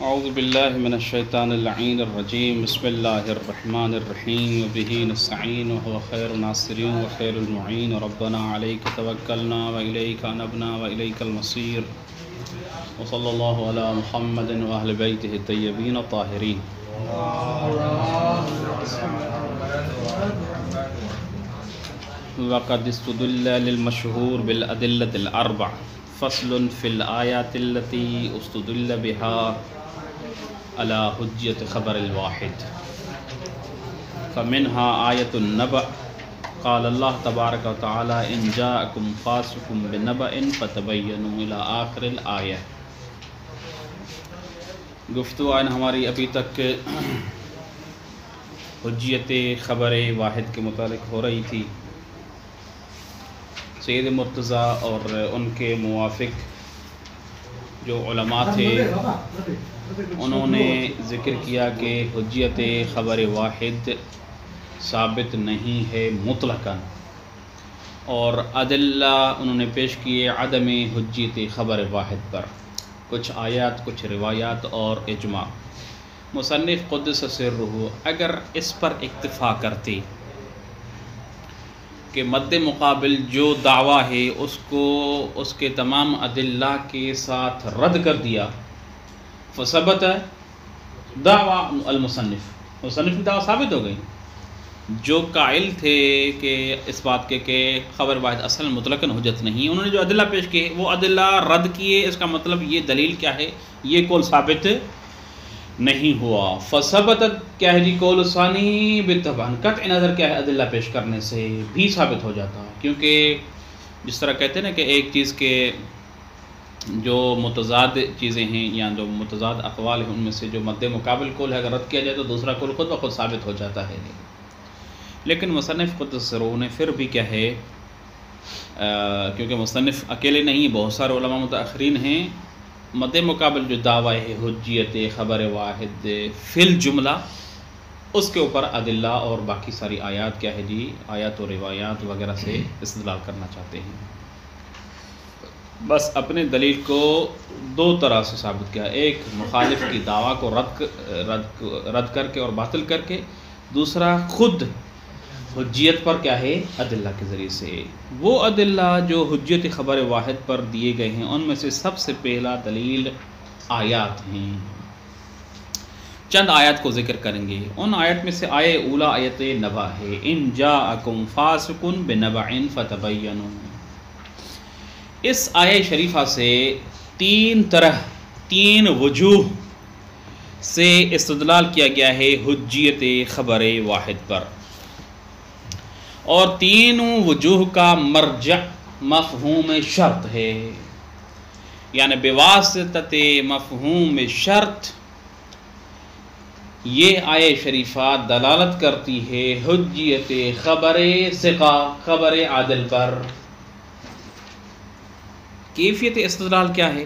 اعوذ باللہ من الشیطان اللعین الرجیم بسم اللہ الرحمن الرحیم وبہ نستعین وهو خیر الناصرین وخیر المعین ربنا علیک توکلنا والیک انبنا والیک المصیر وصلی اللہ علی محمد واہل بیتہ الطیبین الطاہرین. وقد استدل للمشہور بالأدلة الأربع فصل في الآيات التي استدل بها على حجة خبر الواحد فمنها آية النبأ قال الله تبارك وتعالى إن جاءكم فاسق بنبأ فتبينوا إلى آخر الآية. گفتگو ہماری ابھی تک حجیت خبر واحد کے متعلق ہو رہی تھی. سید مرتضیٰ اور ان کے موافق جو علماء تھے انہوں نے ذکر کیا کہ حجیت خبر واحد ثابت نہیں ہے مطلقاً، اور ادلہ انہوں نے پیش کیے عدم حجیت خبر واحد پر، کچھ آیات، کچھ روایات اور اجماع. مصنف قدس سرہ اگر اس پر اکتفا کرتے کہ مد مقابل جو دعویٰ ہے اس کو اس کے تمام ادلہ کے ساتھ رد کر دیا، فثبت دعویٰ المصنف، مصنف کی دعویٰ ثابت ہو گئی. جو قائل تھے کہ اس بات کے کہ خبر واحد اصل مطلقاً حجت نہیں، انہوں نے جو ادلہ پیش کیے وہ ادلہ رد کیے. اس کا مطلب یہ دلیل کیا ہے، یہ قول ثابت نہیں ہوا. فثبت کیا ہے جی قول ثانی بالتبان، قطع نظر کیا ہے ادلہ پیش کرنے سے بھی ثابت ہو جاتا ہے. کیونکہ جس طرح کہتے ہیں نا کہ ایک چیز کے جو متضاد چیزیں ہیں یا جو متضاد اقوال ہیں ان میں سے جو مد مقابل قول ہے اگر رد کیا جائے تو دوسرا قول خود بخود ثابت ہو جاتا ہے. لیکن مصنف قدس سرہ نے پھر بھی کیا ہے، کیونکہ مصنف اکیلے نہیں، بہت سارے علماء متاخرین ہیں، مد مقابل جو دعویٰ ہے حجیت خبر واحد فی الجملہ اس کے اوپر ادلہ اور باقی ساری آیات کیا ہے جی، آیات و روایات وغیرہ سے استدلال کرنا چاہتے ہیں. بس اپنے دلیل کو دو طرح سے ثابت کیا، ایک مخالف کی دعویٰ کو رد کر کے اور باطل کر کے، دوسرا خود حجیت پر کیا ہے ادلہ کے ذریعے سے. وہ ادلہ جو حجیت خبر واحد پر دیے گئے ہیں ان میں سے سب سے پہلا دلیل آیات ہیں. چند آیات کو ذکر کریں گے. ان آیات میں سے آیہ اولا آیت نبأ ہے، ان جاءکم فاسق بنبأ فتبینوا. اس آیہ شریفہ سے تین وجوہ سے استدلال کیا گیا ہے حجیت خبر واحد پر، اور تینوں وجوہ کا مرجع مفہوم شرط ہے، یعنی بواسطت مفہوم شرط یہ آیہ شریفہ دلالت کرتی ہے حجیت خبر ثقہ، خبر عادل پر. کیفیت استدلال کیا ہے؟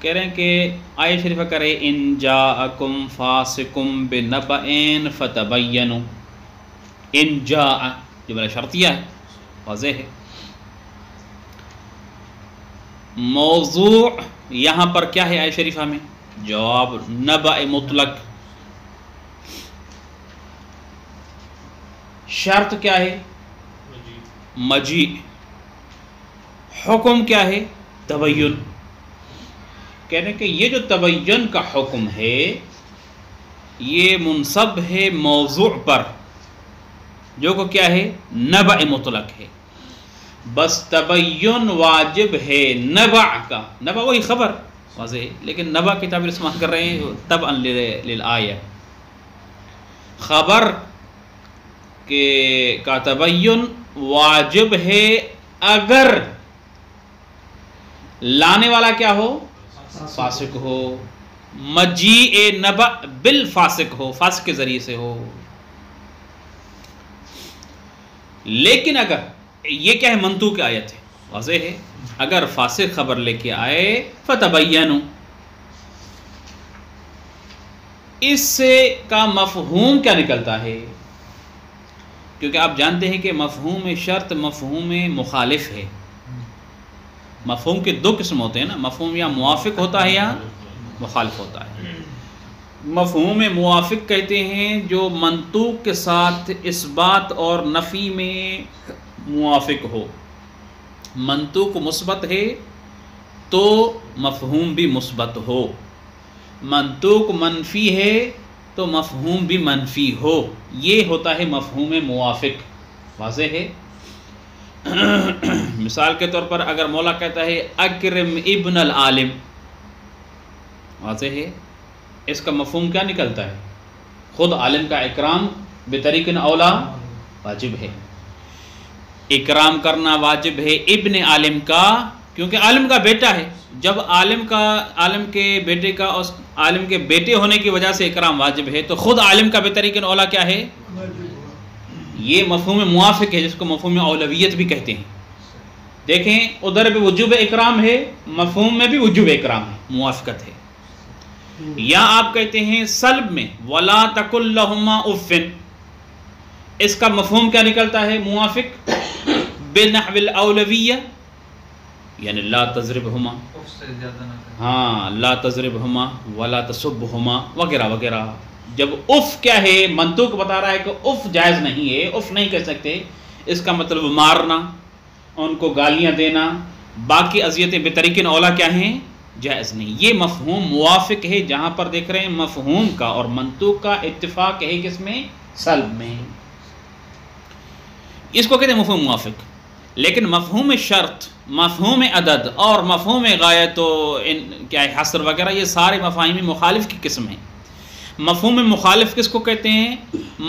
کہہ رہے ہیں کہ آیہ شریفہ کرے ان جاءکم فاسق بنبأ فتبینوا. ان جاء جملہ شرطیہ ہے، واضح ہے. موضوع یہاں پر کیا ہے آیہ شریفہ میں؟ جواب نبأ مطلق. شرط کیا ہے؟ مجیء. حکم کیا ہے؟ تبین. کہہ رہے ہیں کہ یہ جو تبین کا حکم ہے یہ منصب ہے موضوع پر جو کو کیا ہے نبأ مطلق ہے. بس تبین واجب ہے نبأ کا. نبأ وہی خبر واضح ہے، لیکن نبأ کی تعبیر استعمال کر رہے ہیں تبعا للآیہ. خبر کے کا تبین واجب ہے اگر لانے والا کیا ہو؟ فاسق ہو. مجیء نبأ بالفاسق ہو، فاسق کے ذریعے سے ہو. لیکن اگر یہ کیا ہے منطوق آیت ہے، واضح ہے، اگر فاسق خبر لے کے آئے فتبینوا، اس سے کا مفہوم کیا نکلتا ہے؟ کیونکہ آپ جانتے ہیں کہ مفہوم شرط مفہوم مخالف ہے. مفہوم کے دو قسم ہوتے ہیں نا، مفہوم یا موافق ہوتا ہے یا مخالف ہوتا ہے۔ مفہوم موافق کہتے ہیں جو منطوق کے ساتھ اس بات اور نفی میں موافق ہو۔ منطوق مثبت ہے تو مفہوم بھی مثبت ہو، منطوق منفی ہے تو مفہوم بھی منفی ہو، یہ ہوتا ہے مفہوم موافق۔ واضح ہے؟ مثال کے طور پر اگر مولا کہتا ہے اکرم ابن العالم، واضح ہے؟ اس کا مفہوم کیا نکلتا ہے؟ خود عالم کا اکرام بطریق اولا واجب ہے، اکرام کرنا واجب ہے ابن عالم کا، کیونکہ عالم کا بیٹا ہے۔ جب عالم کے بیٹے کا اور عالم کے بیٹے ہونے کی وجہ سے اکرام واجب ہے تو خود عالم کا بطریق اولا کیا ہے؟ یہ مفہوم موافق ہے، جس کو مفہوم اولویت بھی کہتے ہیں۔ دیکھیں ادھر بھی وجوب اکرام ہے، مفہوم میں بھی وجوب اکرام ہے، موافقت ہے۔ یا آپ کہتے ہیں سلب میں وَلَا تَقُلْ لَهُمَا اُفٍّ، اس کا مفہوم کیا نکلتا ہے؟ موافق بِنَحْوِ الْأَوْلَوِيَّةِ، یعنی لا تضربہما، ہاں لا تضربہما ولا تسبہما وغیرہ وغیرہ۔ جب اف کیا ہے؟ منطوق بتا رہا ہے کہ اف جائز نہیں ہے، اف نہیں کہہ سکتے، اس کا مطلب مارنا، ان کو گالیاں دینا، باقی اذیتیں بطریق اولا کیا ہیں؟ جائز نہیں۔ یہ مفہوم موافق ہے، جہاں پر دیکھ رہے ہیں مفہوم کا اور منطوق کا اتفاق ہے کس میں؟ سلب میں، اس کو کہتے ہیں مفہوم موافق۔ لیکن مفہوم شرط، مفہوم عدد اور مفہوم غایت و کیا ہے حصر وغیرہ، یہ سارے مفاہیم مخالف کی قسم ہیں۔ مفہوم مخالف کس کو کہتے ہیں؟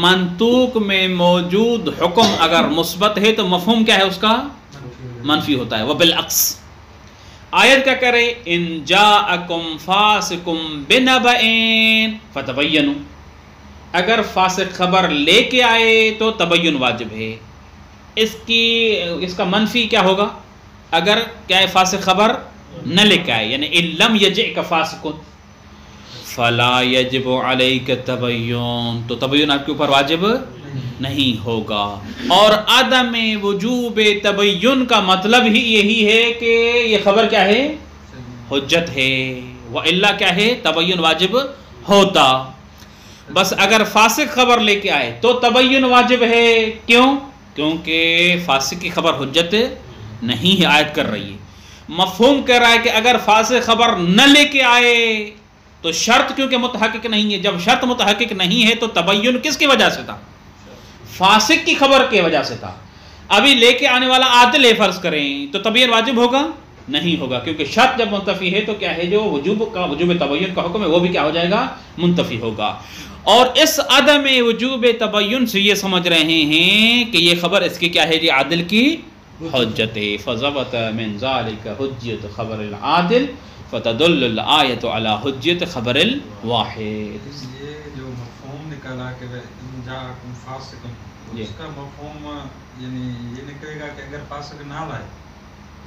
منطوق میں موجود حکم اگر مثبت ہے تو مفہوم کیا ہے اس کا؟ منفی ہوتا ہے۔ وبالعکس آیت کیا کرے؟ ان جاءکم فاسق بنبأ فتبینوا، اگر فاسق خبر لے کے آئے تو تبین واجب ہے۔ اس کا منفی کیا ہوگا؟ اگر کیا ہے فاسق خبر نہ لے کے آئے، یعنی ان لم یجئک فاسق فلا یجب علیک تبین، تو تبین آپ کے اوپر واجب نہیں ہوگا۔ اور عدم وجوب تبین کا مطلب ہی یہی ہے کہ یہ خبر کیا ہے؟ حجت ہے، وإلا کیا ہے؟ تبین واجب ہوتا۔ بس اگر فاسق خبر لے کے آئے تو تبین واجب ہے، کیوں؟ کیونکہ فاسق کی خبر حجت نہیں ہے، آیت کر رہی ہے۔ مفہوم کہہ رہا ہے کہ اگر فاسق خبر نہ لے کے آئے تو شرط کیونکہ متحقق نہیں ہے، جب شرط متحقق نہیں ہے تو تبین کس کی وجہ سے تھا؟ فاسق کی خبر کی وجہ سے تھا۔ ابھی لے کے آنے والا عادل ہے فرض کریں تو تبین واجب ہوگا؟ نہیں ہوگا، کیونکہ شرط جب منتفی ہے تو کیا ہے جو وجوب تبین کا حکم ہے وہ بھی کیا ہو جائے گا؟ منتفی ہوگا۔ اور اس عدم وجوب تبین سے یہ سمجھ رہے ہیں کہ یہ خبر اس کی کیا ہے جی؟ عادل کی حجت ہے۔ فضبط من ذلك حجت خبر العادل فتدل الآیت علی حجت خبر الواحد۔ یہ جو مفہوم نکلا کہ ان جاءکم فاسق، اس کا مفہوم یعنی یہ نکلے گا کہ اگر فاسق نہ لائے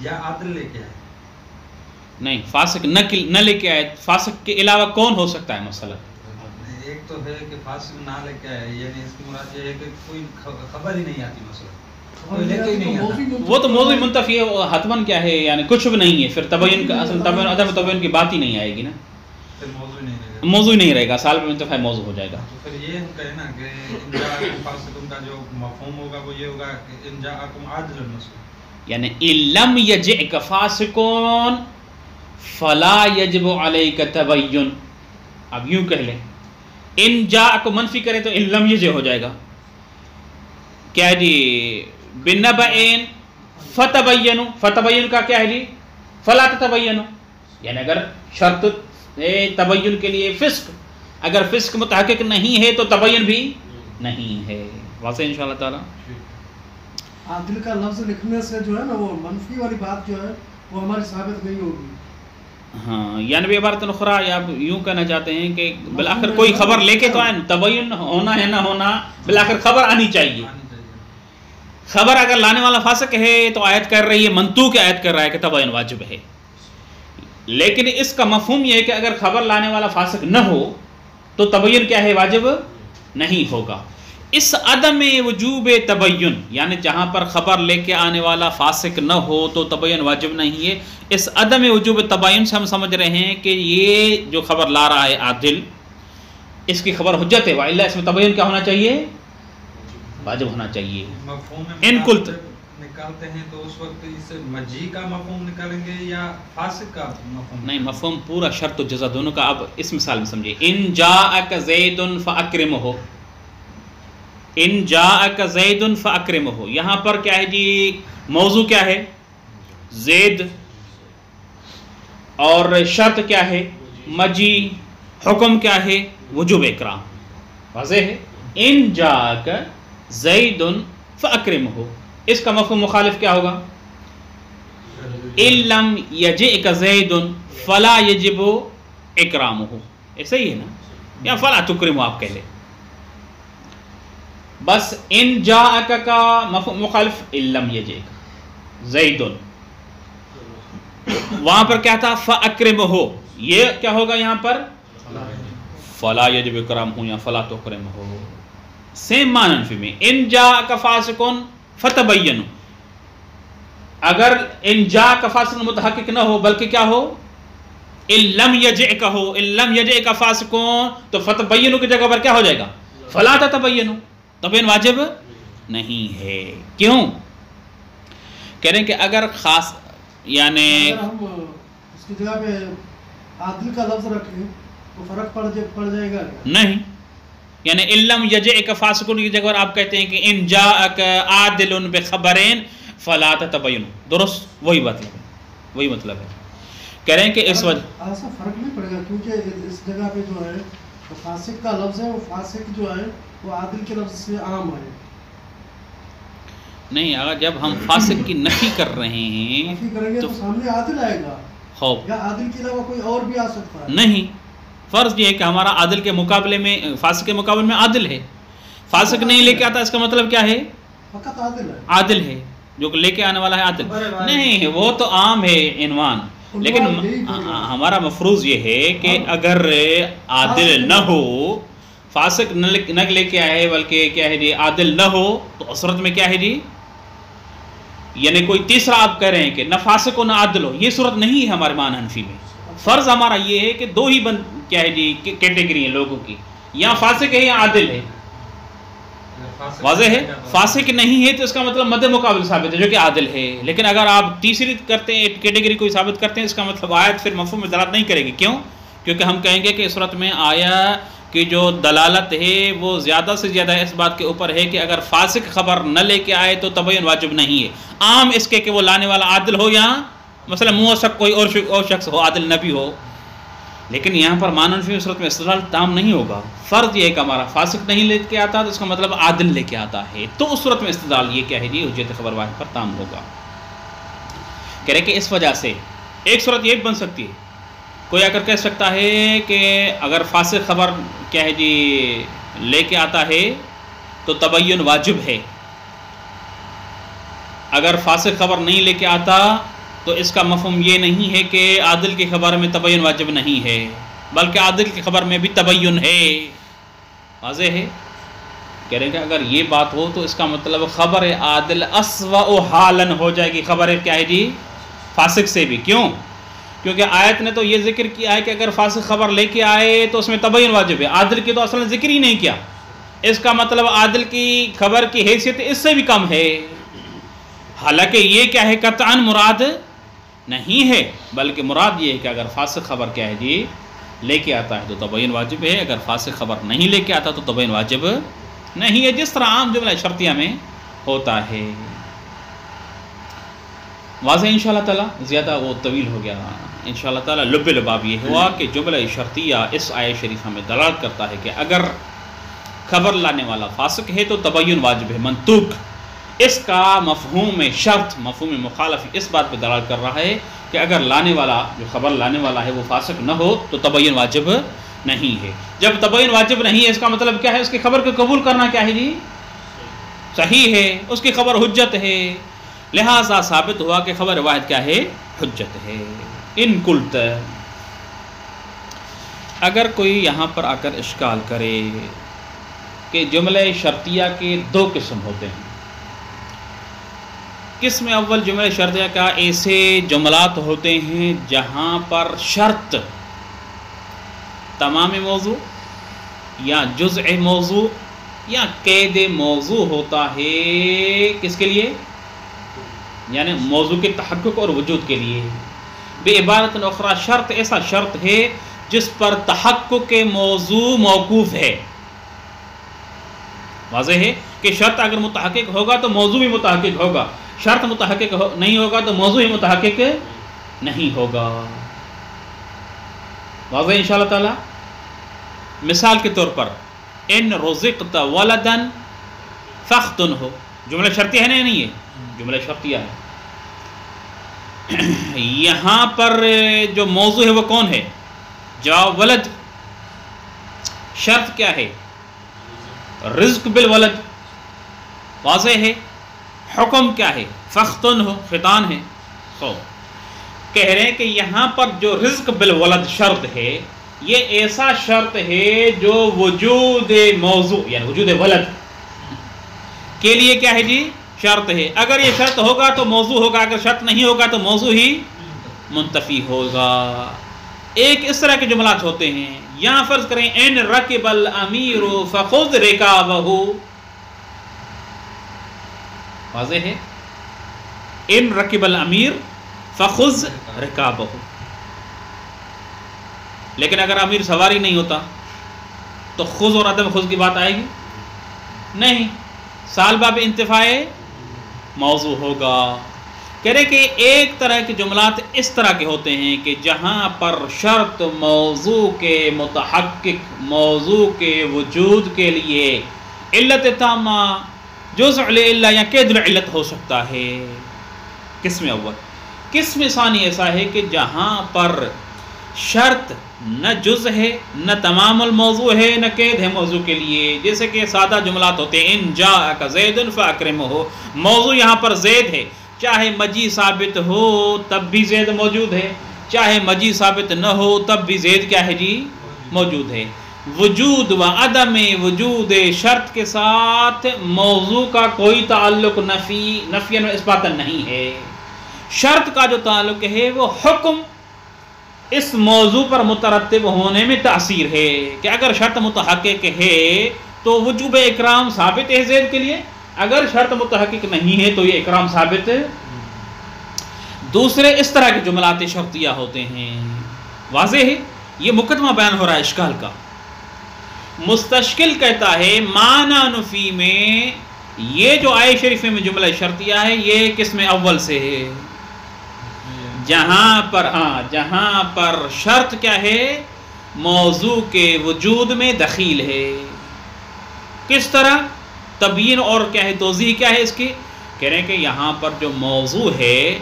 یا عادل لے کے آئے؟ نہیں، فاسق نہ لے کے آئے، فاسق کے علاوہ کون ہو سکتا ہے مثلا؟ ایک تو ہے کہ فاسق نہ لے کے آئے، یعنی اس کی مراد یہ ہے کہ کوئی خبر ہی نہیں آتی، مثلا وہ تو موضوع منتفی ہے، حتماً کیا ہے یعنی کچھ بھی نہیں ہے، پھر تبین کا اصل تبین عدم تبین کی بات ہی نہیں آئے گی نا، پھر موضوع نہیں رہے گا، سال میں منتفی موضوع ہو جائے گا۔ تو پھر یہ ہم کہیں نا کہ ان جاءکم فاسق کا جو مفہوم ہوگا وہ یہ ہوگا کہ ان جاءکم عادل مثلا، یعنی ان لم یجئک فاسق فلا یجب علیک تبین۔ اب یوں کہہ لیں ان جاء کو منفی کرے تو ان لم یجئ ہو جائے گا، کیا ہے جی؟ بنبئین فتبینوا، فتبین کا کیا ہے جی؟ فلا تتبینوا، یعنی اگر شرط تبین کے لیے فسق، اگر فسق متحقق نہیں ہے تو تبین بھی نہیں ہے۔ واضح انشاءاللہ تعالی۔ عادل کا لفظ لکھنے سے جو ہے نا وہ منفی والی بات جو ہے وہ ہماری ثابت نہیں ہوگی۔ ہاں، یعنی بھی عبارت اخرى یا یوں کہنا چاہتے ہیں کہ بالآخر کوئی خبر لے کے تو آئے، تبین ہونا ہے نہ ہونا، بالآخر خبر آنی چاہیے۔ خبر اگر لانے والا فاسق ہے تو آیت کر رہی ہے، منطوق آیت کر رہا ہے کہ تبین واجب ہے، لیکن اس کا مفہوم یہ ہے کہ اگر خبر لانے والا فاسق نہ ہو تو تبین کیا ہے؟ واجب نہیں ہوگا۔ اس عدم وجوب تبین، یعنی جہاں پر خبر لے کے آنے والا فاسق نہ ہو تو تبین واجب نہیں ہے، اس عدم وجوب تبین سے ہم سمجھ رہے ہیں کہ یہ جو خبر لا رہا ہے عادل، اس کی خبر حجت ہے، وإلا اس میں تبین کیا ہونا چاہیے؟ واجب ہونا چاہیے۔ مفہوم ان قلت نکالتے ہیں تو اس وقت اس مجیء کا مفہوم نکالیں گے یا فاسق کا مفہوم؟ نہیں، مفہوم پورا شرط و جزا دونوں کا۔ اب اس مثال میں سمجھیے، ان جاءک زید فاکرمہ، ان جاءک زید فاکرمہ، یہاں پر کیا ہے جی؟ موضوع کیا ہے؟ زید، اور شرط کیا ہے؟ مجیء، حکم کیا ہے؟ وجوب اکرام۔ واضح ہے؟ ان جاءک زید فاکرمہ، اس کا مفہوم مخالف کیا ہوگا؟ ان لم یجئک زید فلا یجب اکرامہ، ایسا ہی ہے نا، یا فلا تکرمہ آپ کہہ لیں۔ بس ان جاءک کا مفہوم مخالف ان لم یجئک زید، وہاں پر کیا تھا؟ فاکرمہ، یہ کیا ہوگا یہاں پر؟ فلا یجب اکرامہ یا فلا تکرمہ۔ سیم معنی فی میں، ان جاءک فاسق فتبینوا، اگر ان جاءک فاسق متحقق نہ ہو بلکہ کیا ہو؟ ان لم یجئک ہو، ان لم یجئک فاسق، تو فتبینوا کی جگہ پر کیا ہو جائے گا؟ فلا تتبینوا، تبین واجب نہیں ہے۔ کیوں؟ کہہ رہے ہیں کہ اگر خاص یعنی اگر ہم اس کی جگہ پہ عادل کا لفظ رکھیں تو فرق پڑ جائے گا نہیں، یعنی ان لم یجئک فاسق کی جگہ پر آپ کہتے ہیں کہ ان جاءک عادل بخبرین فلا تتبینوا، درست وہی مطلب ہے، وہی مطلب ہے۔ کہہ رہے ہیں کہ اس وجہ ایسا فرق نہیں پڑے گا کیونکہ اس جگہ پہ جو ہے فاسق کا لفظ ہے، وہ فاسق جو ہے وہ عادل کے لفظ سے عام ہے۔ نہیں، اگر جب ہم فاسق کی نفی کر رہے ہیں نفی کریں گے تو سامنے عادل آئے گا، خوب یا عادل کے علاوہ کوئی اور بھی آ سکتا ہے؟ نہیں، فرض یہ ہے کہ ہمارا عادل کے مقابلے میں، فاسق کے مقابلے میں عادل ہے، فاسق نہیں لے کے آتا، اس کا مطلب کیا ہے؟ فقط عادل ہے، عادل ہے، جو لے کے آنے والا ہے عادل نہیں، وہ تو عام ہے عنوان، لیکن ہمارا مفروض یہ ہے کہ اگر عادل نہ ہو، فاسق نہ لے کے آئے بلکہ کیا ہے جی عادل نہ ہو، تو اس صورت میں کیا ہے جی؟ یعنی کوئی تیسرا آپ کہہ رہے ہیں کہ نہ فاسق ہو نہ عادل ہو، یہ صورت نہیں ہے ہمارے معنی حنفی میں۔ فرض ہمارا یہ ہے کہ دو ہی کیا ہے جی کیٹیگری ہیں لوگوں کی، یا فاسق ہے یا عادل ہے۔ واضح ہے؟ فاسق نہیں ہے تو اس کا مطلب مد مقابل ثابت ہے جو کہ عادل ہے، لیکن اگر آپ تیسری کرتے ہیں کیٹیگری کوئی ثابت کرتے ہیں، اس کا مطلب آیت پھر مفہوم میں دلالت نہیں کرے گی۔ کیوں؟ کیونکہ ہم کہیں گے کہ اس صورت میں آیا کہ جو دلالت ہے وہ زیادہ سے زیادہ اس بات کے اوپر ہے کہ اگر فاسق خبر نہ لے کے آئے تو تبین واجب نہیں ہے، عام اس کے کہ وہ لانے والا عادل ہو یا مثلا موثق کوئی اور شخص ہو، عادل نہ بھی ہو۔ لیکن یہاں پر معنی فی صورت میں استدلال تام نہیں ہوگا۔ فرض یہ ہے کہ ہمارا فاسق نہیں لے کے آتا تو اس کا مطلب عادل لے کے آتا ہے، تو اس صورت میں استدلال یہ کیا ہے جی حجت خبر واحد پر تام ہوگا۔ کہہ رہے کہ اس وجہ سے ایک صورت یہ بن سکتی ہے، کوئی آ کر کہہ سکتا ہے کہ اگر فاسق خبر کیا ہے جی لے کے آتا ہے تو تبین واجب ہے، اگر فاسق خبر نہیں لے کے آتا تو اس کا مفہوم یہ نہیں ہے کہ عادل کی خبر میں تبین واجب نہیں ہے، بلکہ عادل کی خبر میں بھی تبین ہے۔ واضح ہے؟ کہہ رہے ہیں کہ اگر یہ بات ہو تو اس کا مطلب خبر عادل اسوأ حالاً ہو جائے گی خبر کیا ہے جی فاسق سے بھی۔ کیوں؟ کیونکہ آیت نے تو یہ ذکر کیا ہے کہ اگر فاسق خبر لے کے آئے تو اس میں تبین واجب ہے، عادل کی تو اصلا ذکر ہی نہیں کیا، اس کا مطلب عادل کی خبر کی حیثیت اس سے بھی کم ہے، حالانکہ یہ کیا ہے قطعاً مراد نہیں ہے، بلکہ مراد یہ ہے کہ اگر فاسق خبر کیا ہے جی لے کے آتا ہے تو تبین واجب ہے، اگر فاسق خبر نہیں لے کے آتا تو تبین واجب نہیں ہے، جس طرح عام جملہ شرطیہ میں ہوتا ہے۔ واضح انشاءاللہ تعالی، زیادہ وہ طویل ہو گیا انشاءاللہ تعالی۔ لب لباب یہ ہوا کہ جملہ شرطیہ اس آیت شریفہ میں دلالت کرتا ہے کہ اگر خبر لانے والا فاسق ہے تو تبین واجب ہے، منطوق اس کا مفہوم شرط، مفہوم مخالف اس بات پہ دلالت کر رہا ہے کہ اگر لانے والا جو خبر لانے والا ہے وہ فاسق نہ ہو تو تبین واجب نہیں ہے۔ جب تبین واجب نہیں ہے اس کا مطلب کیا ہے؟ اس کی خبر کو قبول کرنا کیا ہے جی صحیح ہے، اس کی خبر حجت ہے، لہٰذا ثابت ہوا کہ خبر واحد کیا ہے؟ حجت ہے۔ ان قلت، اگر کوئی یہاں پر آ کر اشکال کرے کہ جملے شرطیہ کے دو قسم ہوتے ہیں. قسم اول جملہ شرطیہ کا ایسے جملات ہوتے ہیں جہاں پر شرط تمام موضوع یا جزء موضوع یا قید موضوع ہوتا ہے. کس کے لیے؟ یعنی موضوع کے تحقق اور وجود کے لیے. بے عبارت اخرى شرط ایسا شرط ہے جس پر تحقق کے موضوع موقوف ہے. واضح ہے کہ شرط اگر متحقق ہوگا تو موضوع بھی متحقق ہوگا، شرط متحقق نہیں ہوگا تو موضوع ہی متحقق نہیں ہوگا. واضح انشاءاللہ تعالی. مثال کے طور پر ان رزقت ولدا فاختن ہو، جملہ شرطی ہے نہیں ہے، جملہ شرطیہ ہے. یہاں پر جو موضوع ہے وہ کون ہے؟ جواب ولد. شرط کیا ہے؟ رزق بالولد. واضح ہے. حکم کیا ہے؟ فختن ہو، خطان ہے. کہہ رہے ہیں کہ یہاں پر جو رزق بالولد شرط ہے یہ ایسا شرط ہے جو وجود موضوع یعنی وجود ولد کے لیے کیا ہے جی؟ شرط ہے. اگر یہ شرط ہوگا تو موضوع ہوگا، اگر شرط نہیں ہوگا تو موضوع ہی منتفی ہوگا. ایک اس طرح کے جملات ہوتے ہیں. یہاں فرض کریں ان رکب الامیر فخذ رکابہ. واضح ہے. ان رکب الامیر فخذ رکابہ. لیکن اگر امیر سواری نہیں ہوتا تو خذ اور عدم خذ کی بات آئے گی نہیں. سال باب انتفاع موضوع ہوگا. کہہ رہے کہ ایک طرح کے جملات اس طرح کے ہوتے ہیں کہ جہاں پر شرط موضوع کے متحقق موضوع کے وجود کے لیے علت تامہ جزء العلہ یا قید العلت ہو سکتا ہے. قسم اول. قسم ثانی ایسا ہے کہ جہاں پر شرط نہ جزء ہے نہ تمام الموضوع ہے نہ قید ہے موضوع کے لیے. جیسے کہ سادہ جملات ہوتے ہیں ان جاءک زید فاکرمہ. موضوع یہاں پر زید ہے، چاہے مجیء ثابت ہو تب بھی زید موجود ہے، چاہے مجیء ثابت نہ ہو تب بھی زید کیا ہے جی؟ موجود ہے. وجود و عدم وجود شرط کے ساتھ موضوع کا کوئی تعلق نفی و اثبات نہیں ہے. شرط کا جو تعلق ہے وہ حکم اس موضوع پر مترتب ہونے میں تاثیر ہے کہ اگر شرط متحقق ہے تو وجوب اکرام ثابت ہے زید کے لیے، اگر شرط متحقق نہیں ہے تو یہ اکرام ثابت ہے. دوسرے اس طرح کے جملات شرطیہ ہوتے ہیں. واضح ہے. یہ مقدمہ بیان ہو رہا ہے اشکال کا. مستشکل کہتا ہے معنی نفی میں یہ جو آیہ شریف میں جملہ شرطیہ ہے یہ قسم اول سے ہے، جہاں پر شرط کیا ہے؟ موضوع کے وجود میں دخیل ہے. کس طرح؟ تبیین اور کیا ہے توضیح کیا ہے اس کی؟ کہہ رہے ہیں کہ یہاں پر جو موضوع ہے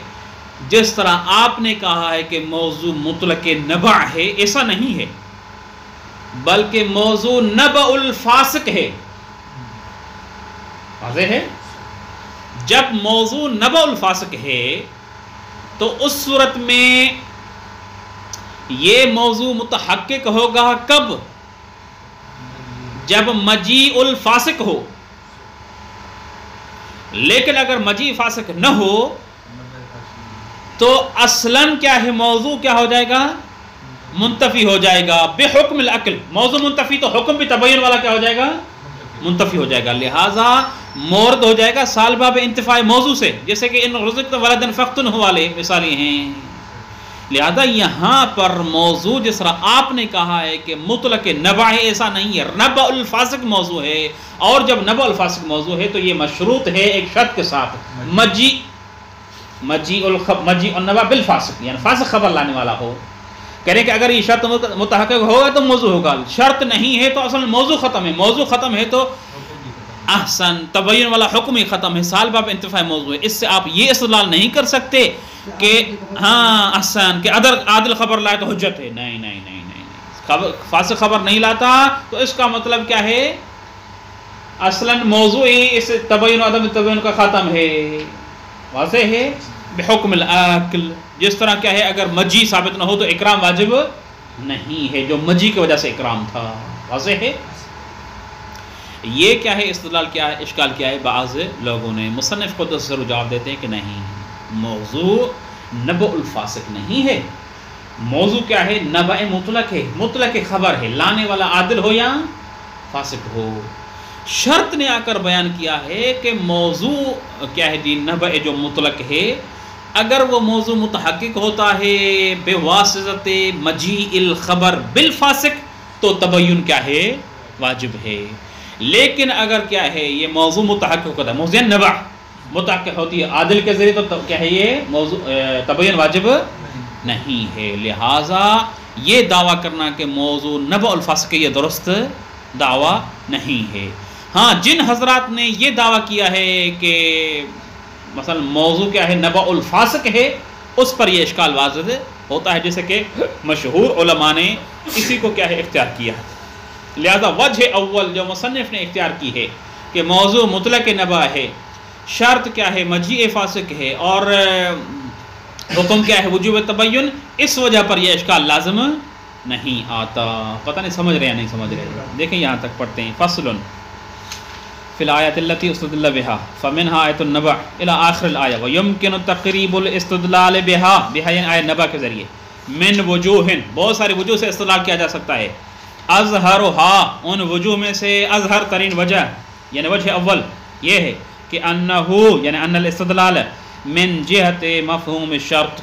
جس طرح آپ نے کہا ہے کہ موضوع مطلق نبع ہے، ایسا نہیں ہے، بلکہ موضوع نبع الفاسق ہے. واضح ہے. جب موضوع نبع الفاسق ہے تو اس صورت میں یہ موضوع متحقق ہوگا کب؟ جب مجیء الفاسق ہو. لیکن اگر مجیء فاسق نہ ہو تو اصلاً کیا ہے؟ موضوع کیا ہو جائے گا؟ منتفی ہو جائے گا بحکم العقل. موضوع منتفی تو حکم بھی تبین والا کیا ہو جائے گا؟ منتفی ہو جائے گا. لہٰذا مورد ہو جائے گا سال باب انتفاع موضوع سے، جیسے کہ ان رزقت ولدا فاختن والے مثالیں ہیں. لہذا یہاں پر موضوع جس طرح آپ نے کہا ہے کہ مطلق نبع ہے، ایسا نہیں ہے، نبع الفاسق موضوع ہے. اور جب نبع الفاسق موضوع ہے تو یہ مشروط ہے ایک شرط کے ساتھ، مجیء النبع بالفاسق، یعنی فاسق خبر لانے والا ہو. کہہ رہے کہ اگر یہ شرط متحقق ہوگا تو موضوع ہوگا، شرط نہیں ہے تو اصل موضوع ختم ہے. موضوع ختم ہے تو احسن تبین والا حکم ہی ختم ہے، سال باب انتفاع موضوع ہے. اس سے آپ یہ استدلال نہیں کر سکتے کہ ہاں احسن کہ عادل خبر لائے تو حجت ہے. نہیں، فاسق خبر نہیں لاتا تو اس کا مطلب کیا ہے؟ اصلاً موضوع ہی اس تبین و عدم تبین کا ختم ہے. واضح ہے. بحکم العقل. جس طرح کیا ہے اگر مجیء ثابت نہ ہو تو اکرام واجب نہیں ہے، جو مجیء کی وجہ سے اکرام تھا. واضح ہے. یہ کیا ہے استدلال، کیا ہے اشکال کیا ہے؟ بعض لوگوں نے مصنف کو تصور جواب دیتے ہیں کہ نہیں، موضوع نبأ الفاسق نہیں ہے، موضوع کیا ہے؟ نبأ مطلق ہے، مطلق خبر ہے، لانے والا عادل ہو یا فاسق ہو۔ شرط نے آ کر بیان کیا ہے کہ موضوع کیا ہے جی؟ نبأ جو مطلق ہے، اگر وہ موضوع متحقق ہوتا ہے بواسطہ مجیء الخبر بالفاسق تو تبین کیا ہے؟ واجب ہے۔ لیکن اگر کیا ہے یہ موضوع متحقق ہوتا ہے، موضوع نبع متحقق ہوتی ہے عادل کے ذریعے، تو کیا ہے یہ موضوع تبین واجب نہیں ہے۔ لہٰذا یہ دعویٰ کرنا کہ موضوع نبع الفاسق یہ درست دعویٰ نہیں ہے۔ ہاں، جن حضرات نے یہ دعویٰ کیا ہے کہ مثلا موضوع کیا ہے؟ نبأ الفاسق ہے، اس پر یہ اشکال واضح ہوتا ہے، جیسے کہ مشہور علماء نے اسی کو کیا ہے اختیار کیا ہے۔ لہذا وجہ اول جو مصنف نے اختیار کی ہے کہ موضوع مطلق نبأ ہے، شرط کیا ہے؟ مجیء فاسق ہے، اور حکم کیا ہے؟ وجوب تبین، اس وجہ پر یہ اشکال لازم نہیں آتا۔ پتہ نہیں سمجھ رہے یا نہیں سمجھ رہے؟ دیکھیں یہاں تک پڑھتے ہیں۔ فصل فی الآیۃ التی استدل بہا فمنہا آیۃ النبع الی آخر الآیہ ویمکن تقریب الاستدلال بہا، بہا یعنی آیت نبع کے ذریعے، من وجوہ، بہت سارے وجوہ سے استدلال کیا جا سکتا ہے۔ اظہرھا، ان وجوہ میں سے اظہر ترین وجہ یعنی وجہ اول یہ ہے کہ انہو یعنی ان الاستدلال من جہت مفہوم الشرط،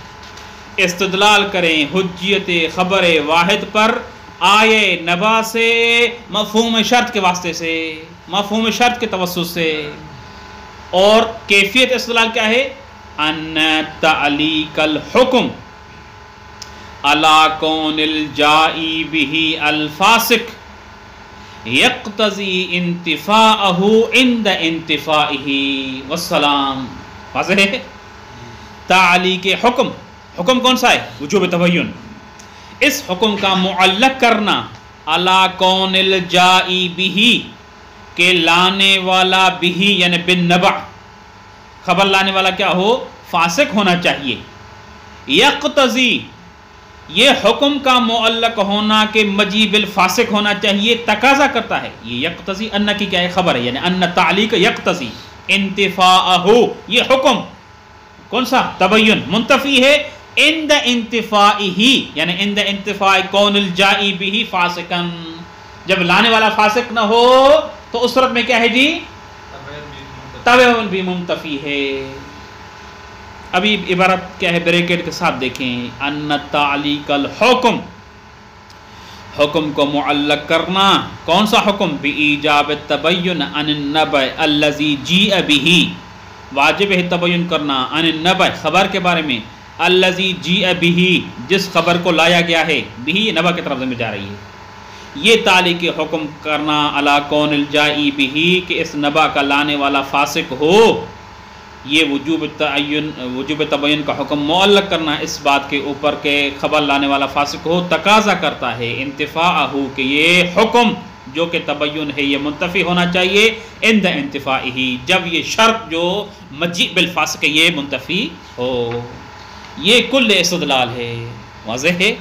استدلال کریں حجیت خبر واحد پر آئے نبا سے مفہوم شرط کے واسطے سے، مفہوم شرط کے توسط سے۔ اور کیفیت استدلال کیا ہے؟ ان تعلیق الحکم علی کون الجائی بہ الفاسق یقتضی انتفاعہ عند انتفاعہ والسلام۔ واضح ہے؟ تعلیق حکم، حکم کون سا ہے؟ وجوب تبین، اس حکم کا معلق کرنا علی کون الجائی بہ، کہ لانے والا بہ یعنی بالنبع، خبر لانے والا کیا ہو؟ فاسق ہونا چاہیے۔ یقتضی، یہ حکم کا معلق ہونا کہ مجیء بالفاسق ہونا چاہیے تقاضا کرتا ہے، یہ یقتضی ان کی کیا ہے؟ خبر ہے، یعنی ان تعلیق یقتضی انتفاعہ، یہ حکم کون سا؟ تبین، منتفی ہے عند انتفاعہ، یعنی عند انتفاع کون الجائی بہ فاسقا، جب لانے والا فاسق نہ ہو تو اس صورت میں کیا ہے جی؟ تبین بھی منتفی ہے۔ ابھی عبارت کیا ہے بریکٹ کے ساتھ دیکھیں، ان تعلیق الحکم، حکم کو معلق کرنا، کون سا حکم؟ بإیجاب التبین عن النبع الذی جیء بہ، واجب ہے تبین کرنا عن النبع، خبر کے بارے میں، الذی جیء بہ، جس خبر کو لایا گیا ہے، بہ نبع کی طرف ضمیر جا رہی ہے، یہ تعلیق حکم کرنا علی کون الجائی بہ، کہ اس نبع کا لانے والا فاسق ہو، یہ وجوب تبین کا حکم معلق کرنا اس بات کے اوپر کہ خبر لانے والا فاسق ہو، تقاضا کرتا ہے انتفاعہ، کہ یہ حکم جو کہ تبین ہے یہ منتفی ہونا چاہیے عند انتفاعہ، جب یہ شرط جو مجیء بالفاسق یہ منتفی ہو۔ یہ کل استدلال ہے، واضح ہے؟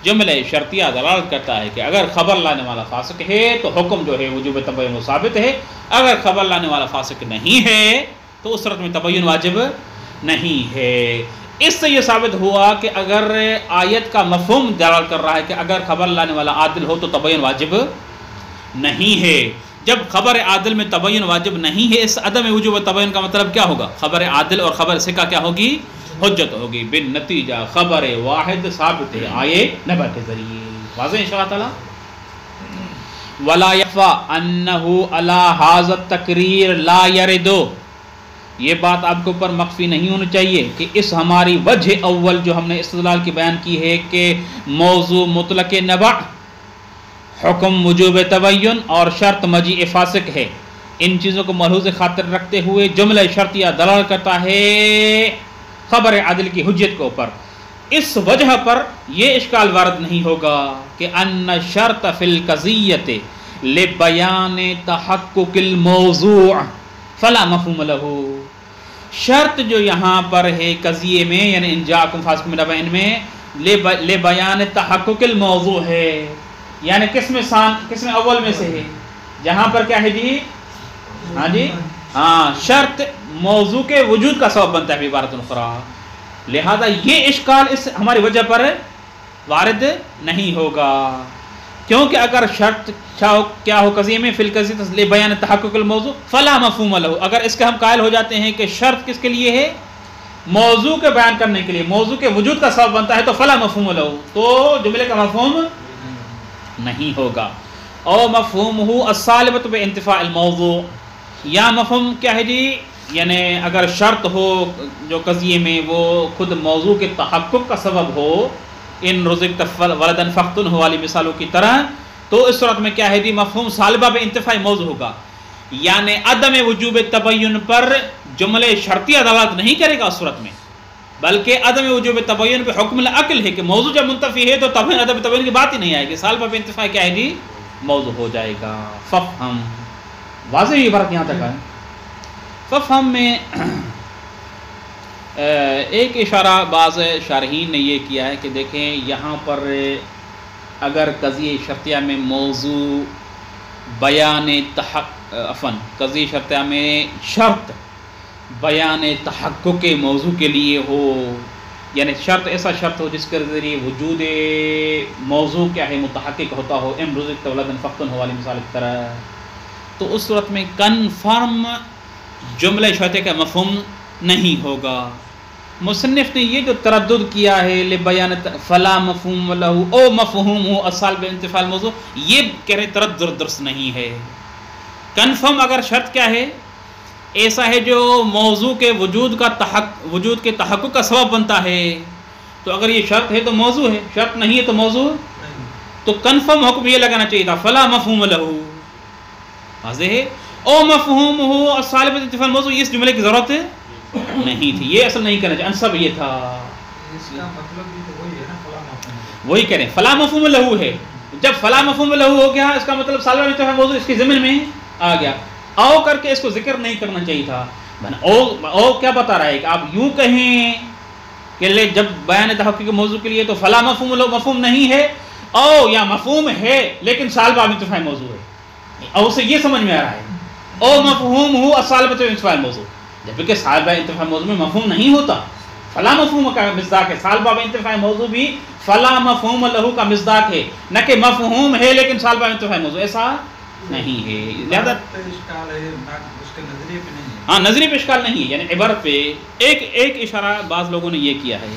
جملہ شرطیہ دلالت کرتا ہے کہ اگر خبر لانے والا فاسق ہے تو حکم جو ہے وجوب تبین ثابت ہے، اگر خبر لانے والا فاسق نہیں ہے تو اس صورت میں تبین واجب نہیں ہے۔ اس سے یہ ثابت ہوا کہ اگر آیت کا مفہوم دلالت کر رہا ہے کہ اگر خبر لانے والا عادل ہو تو تبین واجب نہیں ہے۔ جب خبر عادل میں تبین واجب نہیں ہے، اس عدم وجوب تبین کا مطلب کیا ہوگا؟ خبر عادل اور خبر ثقہ کیا ہوگی؟ حجت ہوگی۔ بالنتیجہ خبر واحد ثابت ہے آئے نبع کے ذریعے۔ واضح ان شاء اللہ تعالی؟ ولا یخفی انہ علی ھذا التقریر لا یرد، یہ بات آپ کے اوپر مخفی نہیں ہونی چاہیے کہ اس ہماری وجہ اول جو ہم نے استدلال کی بیان کی ہے کہ موضوع مطلق نبع، حکم وجوب تبین اور شرط مجیء فاسق ہے، ان چیزوں کو ملحوظ خاطر رکھتے ہوئے جملہ شرطیہ دلال کرتا ہے خبر عادل کی حجت کے اوپر، اس وجہ پر یہ اشکال وارد نہیں ہوگا کہ ان شرط فی القضیۃ لبیان تحقق الموضوع فلا مفہوم لہ، شرط جو یہاں پر ہے قضیے میں یعنی ان جاءکم فاسق بنبأ میں لبیان تحقق الموضوع ہے، یعنی قسم اول میں سے ہے جہاں پر کیا ہے جی، ہاں جی، ہاں شرط موضوع کے وجود کا سبب بنتا ہے بعبارت اخری، لہذا یہ اشکال اس ہماری وجہ پر وارد نہیں ہوگا، کیونکہ اگر شرط کیا ہو قضیے میں فی القضیۃ بیان تحقق الموضوع فلا مفہوم لہ، اگر اس کے ہم قائل ہو جاتے ہیں کہ شرط کس کے لیے ہے، موضوع کے بیان کرنے کے لیے، موضوع کے وجود کا سبب بنتا ہے، تو فلا مفہوم لہ، تو جملے کا مفہوم نہیں ہوگا۔ او مفہومہ الصالبۃ بانتفاء الموضوع، یا مفہوم کیا ہے جی، یعنی اگر شرط ہو جو قضیے میں وہ خود موضوع کے تحقق کا سبب ہو، ان رزقت ولدا فاختنہ والی مثالوں کی طرح، تو اس صورت میں کیا ہے جی، مفہوم صالبہ بانتفاء موضوع ہوگا، یعنی عدم وجوب تبین پر جملے شرطیہ دلالت نہیں کرے گا اس صورت میں، بلکہ عدم وجوب تبین پہ حکم العقل ہے کہ موضوع جب منتفی ہے تو تبین عدم تبین کی بات ہی نہیں آئے گی، صالبہ بانتفاء کیا ہے جی، موضوع ہو جائے گا۔ ففہم، واضح یہ بات یہاں تک ہے۔ ففہم میں ایک اشارہ بعض شارحین نے یہ کیا ہے کہ دیکھیں یہاں پر اگر قضیہ شرطیہ میں موضوع بیان قضیہ شرطیہ میں شرط بیان تحقق کے موضوع کے لیے ہو، یعنی شرط ایسا شرط ہو جس کے ذریعے وجود موضوع کیا ہے متحقق ہوتا ہو، ام رزقت ولدا فاختنہ والی مثال کی طرح، تو اس صورت میں کنفرم جملہ شرطیہ کا مفہوم نہیں ہوگا۔ مصنف نے یہ جو تردد کیا ہے لبیان فلا مفہوم لہ او مفہومہ الصالب بانتفاء الموضوع، یہ کہہ رہے تردد درست نہیں ہے۔ کنفرم اگر شرط کیا ہے، ایسا ہے جو موضوع کے وجود کے تحقق کا سبب بنتا ہے، تو اگر یہ شرط ہے تو موضوع ہے، شرط نہیں ہے تو موضوع، تو کنفرم حکم یہ لگانا چاہیے تھا فلا مفہوم لہ، واضح ہے، او مفہومہ الصالب بانتفاء الموضوع، اس جملے کی ضرورت نہیں تھی، یہ اصل نہیں کرنا چاہیے، انصب یہ تھا، اس کا مطلب بھی تو وہی ہے نا، فلا مفہوم، وہی کہہ رہے ہیں فلا مفہوم لہ ہے، جب فلا مفہوم لہ ہو گیا اس کا مطلب صالب بانتفاء الموضوع اس کے ضمن میں آ گیا، او کر کے اس کو ذکر نہیں کرنا چاہیے تھا۔ او کیا بتا رہا ہے کہ آپ یوں کہیں کہ جب بیان تحقق کے موضوع کے لیے تو فلا مفہوم لہ مفہوم نہیں ہے، او یا مفہوم ہے لیکن صالب بانتفاء موضوع ہے، او سے یہ سمجھ میں آ رہا ہے او مفہومہ الصالب بانتفاء الموضوع، جبکہ صالب بانتفاء موضوع میں مفہوم نہیں ہوتا، فلا مفہوم کا مصداق ہے، صالب بانتفاء موضوع بھی فلا مفہوم لہ کا مصداق ہے، نہ کہ مفہوم ہے لیکن صالب بانتفاء موضوع، ایسا نہیں ہے، لہذا اشکال ہے اس کے نظریے پہ نہیں ہے، ہاں نظریے پہ اشکال نہیں ہے، یعنی عبارت پہ ایک اشارہ بعض لوگوں نے یہ کیا ہے،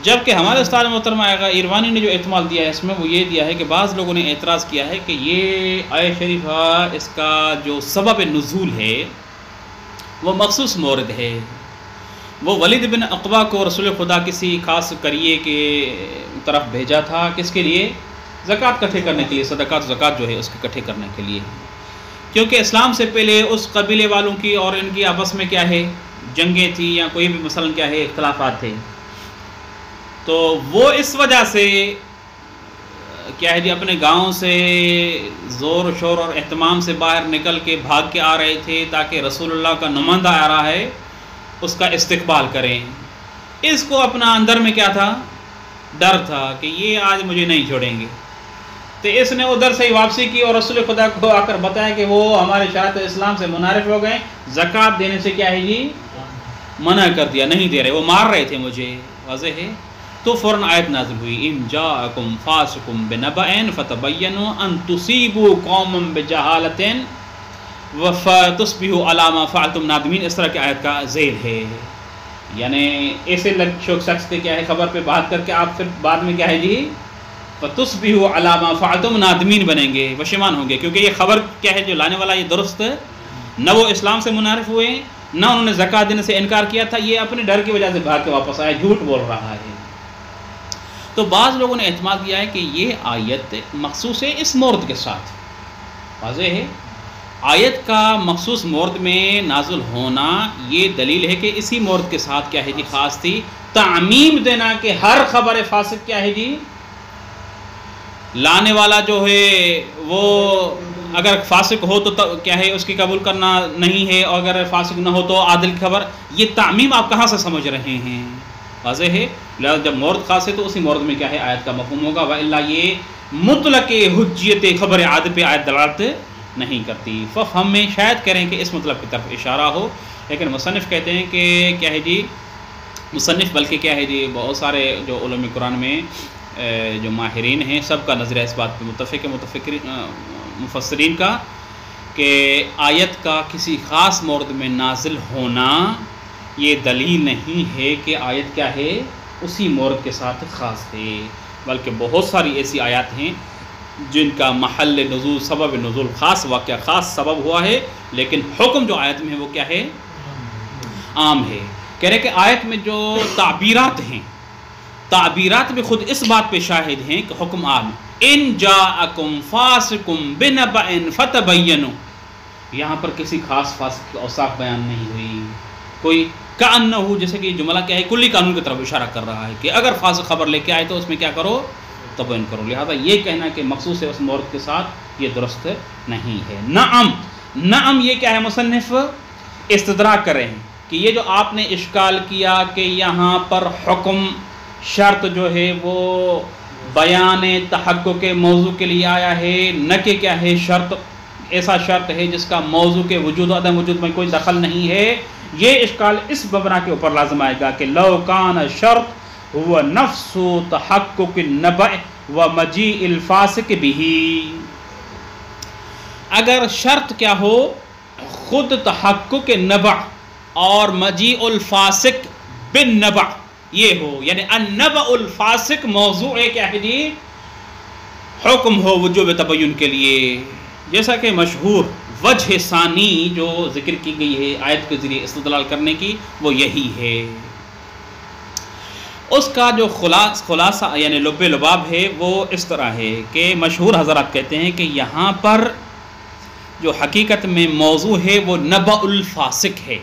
جبکہ ہمارے استاد محترمہ ایروانی نے جو احتمال دیا ہے اس میں وہ یہ دیا ہے کہ بعض لوگوں نے اعتراض کیا ہے کہ یہ آیت شریفہ اس کا جو سبب نزول ہے وہ مخصوص مورد ہے، وہ ولید بن عقبہ کو رسول خدا کسی خاص قریے کے طرف بھیجا تھا، کس کے لیے؟ زکوٰۃ اکٹھے کرنے کے لیے، صدقات زکوٰۃ جو ہے اس کے اکٹھے کرنے کے لیے، کیونکہ اسلام سے پہلے اس قبیلے والوں کی اور ان کی آپس میں کیا ہے جنگیں تھیں یا کوئی بھی مثلا کیا ہے اختلافات تھے، تو وہ اس وجہ سے کیا ہے جی اپنے گاؤں سے زور و شور اور اہتمام سے باہر نکل کے بھاگ کے آ رہے تھے تاکہ رسول اللہ کا نمائندہ آ رہا ہے اس کا استقبال کریں، اس کو اپنا اندر میں کیا تھا، ڈر تھا کہ یہ آج مجھے نہیں چھوڑیں گے، تو اس نے ادھر سے ہی واپسی کی اور رسول خدا کو آ کر بتایا کہ وہ ہمارے شریعت اسلام سے منحرف ہو گئے، زکوٰۃ دینے سے کیا ہے جی منع کر دیا، نہیں دے رہے، وہ مار رہے تھے مجھے، واضح ہے، تو فوراً آیت نازل ہوئی ان جاءکم فاسق بنبأ فتبینوا ان تصیبوا قوما بجہالۃ فتصبحوا علی ما فعلتم نادمین، اس طرح کی آیت کا ذیل ہے، یعنی ایسے شخص کے کیا ہے خبر پہ بات کر کے آپ پھر بعد میں کیا ہے جی فتصبحوا علی ما فعلتم نادمین بنیں گے، پشیمان ہوں گے، کیونکہ یہ خبر کیا ہے جو لانے والا یہ درست نہ وہ اسلام سے منحرف ہوئے نہ انہوں نے زکوٰۃ دینے سے انکار کیا تھا، یہ اپنے ڈر کی وجہ سے بھاگ کے واپس آیا، جھوٹ بول رہا ہے۔ تو بعض لوگوں نے احتمال دیا ہے کہ یہ آیت مخصوص ہے اس مورد کے ساتھ، واضح ہے، آیت کا مخصوص مورد میں نازل ہونا یہ دلیل ہے کہ اسی مورد کے ساتھ کیا ہے جی خاص تھی، تعمیم دینا کہ ہر خبر فاسق کیا ہے جی لانے والا جو ہے وہ اگر فاسق ہو تو کیا ہے اس کی قبول کرنا نہیں ہے، اور اگر فاسق نہ ہو تو عادل کی خبر، یہ تعمیم آپ کہاں سے سمجھ رہے ہیں، واضح ہے، لہٰذا جب مورد خاص ہے تو اسی مورد میں کیا ہے آیت کا مفہوم ہوگا، وإلا یہ مطلق حجیت خبر عادل پہ آیت دلالت نہیں کرتی۔ ففہم میں شاید کریں کہ اس مطلب کی طرف اشارہ ہو، لیکن مصنف کہتے ہیں کہ کیا ہے جی، مصنف بلکہ کیا ہے جی، بہت سارے جو علوم قرآن میں جو ماہرین ہیں سب کا نظریہ اس بات پہ متفق ہے، مفسرین کا، کہ آیت کا کسی خاص مورد میں نازل ہونا یہ دلیل نہیں ہے کہ آیت کیا ہے اسی مورد کے ساتھ خاص ہے، بلکہ بہت ساری ایسی آیات ہیں جن کا محل نزول، سبب نزول خاص واقعہ، خاص سبب ہوا ہے، لیکن حکم جو آیت میں ہے وہ کیا ہے، عام ہے۔ کہہ رہے کہ آیت میں جو تعبیرات ہیں، تعبیرات میں خود اس بات پہ شاہد ہیں کہ حکم عام، ان جاءکم فاسق بنبأ فتبینوا، یہاں پر کسی خاص فاسق کی اوصاف بیان نہیں ہوئی، کوئی کأنہ، جیسے کہ یہ جملہ کیا ہے، کلی قانون کی طرف اشارہ کر رہا ہے کہ اگر فاسق خبر لے کے آئے تو اس میں کیا کرو، تبین کرو، لہذا یہ کہنا کہ مخصوص ہے اس مورد کے ساتھ یہ درست نہیں ہے۔ نعم یہ کیا ہے، مصنف استدراک کر رہے ہیں کہ یہ جو آپ نے اشکال کیا کہ یہاں پر حکم شرط جو ہے وہ بیان تحقق کے موضوع کے لیے آیا ہے، نہ کہ کیا ہے شرط، ایسا شرط ہے جس کا موضوع کے وجود و عدم وجود میں کوئی دخل نہیں ہے، یہ اشکال اس مبنا کے اوپر لازم آئے گا کہ لو کان شرط هو نفس تحقق النبأ ومجيء الفاسق به، اگر شرط کیا ہو خود تحقق نبع اور مجیء الفاسق بالنبع یہ ہو، یعنی النبع الفاسق موضوع کیا ہے جی، حکم ہو وجوب تبین کے لیے، جیسا کہ مشہور وجہ ثانی جو ذکر کی گئی ہے آیت کے ذریعے استدلال کرنے کی وہ یہی ہے۔ اس کا جو خلاصہ یعنی لب لباب ہے وہ اس طرح ہے کہ مشہور حضرات کہتے ہیں کہ یہاں پر جو حقیقت میں موضوع ہے وہ نبأ الفاسق ہے،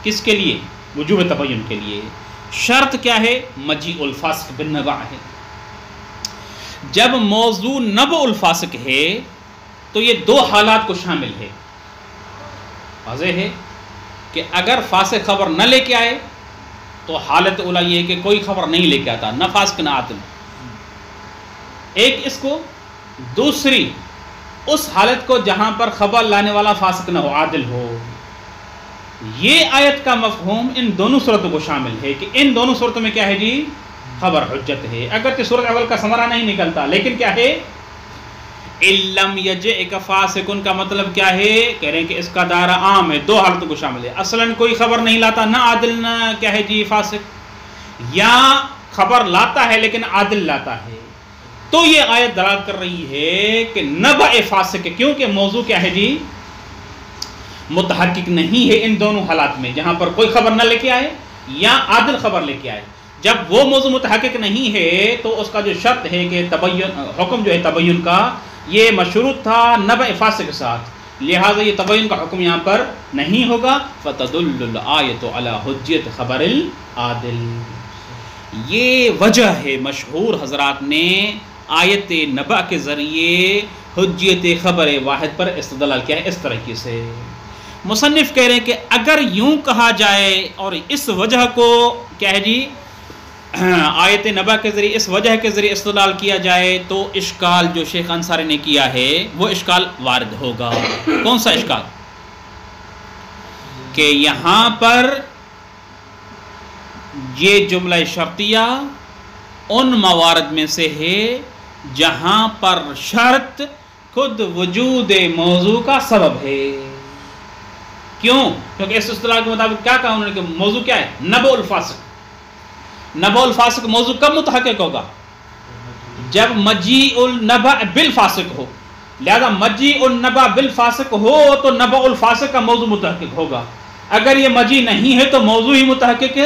کس کے لیے، وجوب تبین کے لیے، شرط کیا ہے، مجیء الفاسق بالنبع ہے۔ جب موضوع نبأ الفاسق ہے تو یہ دو حالات کو شامل ہے، واضح ہے کہ اگر فاسق خبر نہ لے کے آئے تو حالت اولا یہ ہے کہ کوئی خبر نہیں لے کے آتا، نہ فاسق نہ عادل، ایک اس کو، دوسری اس حالت کو جہاں پر خبر لانے والا فاسق نہ ہو، عادل ہو۔ یہ آیت کا مفہوم ان دونوں صورتوں کو شامل ہے کہ ان دونوں صورتوں میں کیا ہے جی، خبر حجت ہے، اگرچہ صورت اول کا ثمرہ نہیں نکلتا لیکن کیا ہے، علم یجئک فاسق کا مطلب کیا ہے، کہہ رہے ہیں کہ اس کا دائرہ عام ہے، دو حالتوں کو شامل ہے، اصلاً کوئی خبر نہیں لاتا، نہ عادل نہ کیا ہے جی فاسق، یا خبر لاتا ہے لیکن عادل لاتا ہے، تو یہ آیت دلالت کر رہی ہے کہ نبأ فاسق، کیونکہ موضوع کیا ہے جی، متحقق نہیں ہے ان دونوں حالات میں، جہاں پر کوئی خبر نہ لے کے آئے یا عادل خبر لے کے آئے۔ جب وہ موضوع متحقق نہیں ہے تو اس کا جو شرط ہے کہ تبین، حکم جو ہے تبین کا، یہ مشروط تھا نبأ فاسق کے ساتھ، لہٰذا یہ تبین کا حکم یہاں پر نہیں ہوگا، فتدل الآیۃ علی حجیت خبر العادل۔ یہ وجہ ہے مشہور حضرات نے آیت نبأ کے ذریعے حجیت خبر واحد پر استدلال کیا ہے اس طریقے سے۔ مصنف کہہ رہے ہیں کہ اگر یوں کہا جائے اور اس وجہ کو کیا ہے جی، آیت نبأ کے ذریعے، اس وجہ کے ذریعے استدلال کیا جائے تو اشکال جو شیخ انصاری نے کیا ہے وہ اشکال وارد ہوگا۔ کون سا اشکال؟ کہ یہاں پر یہ جملہ شرطیہ ان موارد میں سے ہے جہاں پر شرط خود وجود موضوع کا سبب ہے۔ کیوں؟ کیونکہ اس اصطلاح کے مطابق کیا کہا انہوں نے کہ موضوع کیا ہے، نبأ الفاسق۔ نبأ الفاسق موضوع کب متحقق ہوگا؟ جب مجیء النبأ بالفاسق ہو، لہذا مجیء النبأ بالفاسق ہو تو نبأ الفاسق کا موضوع متحقق ہوگا، اگر یہ مجیء نہیں ہے تو موضوع ہی متحقق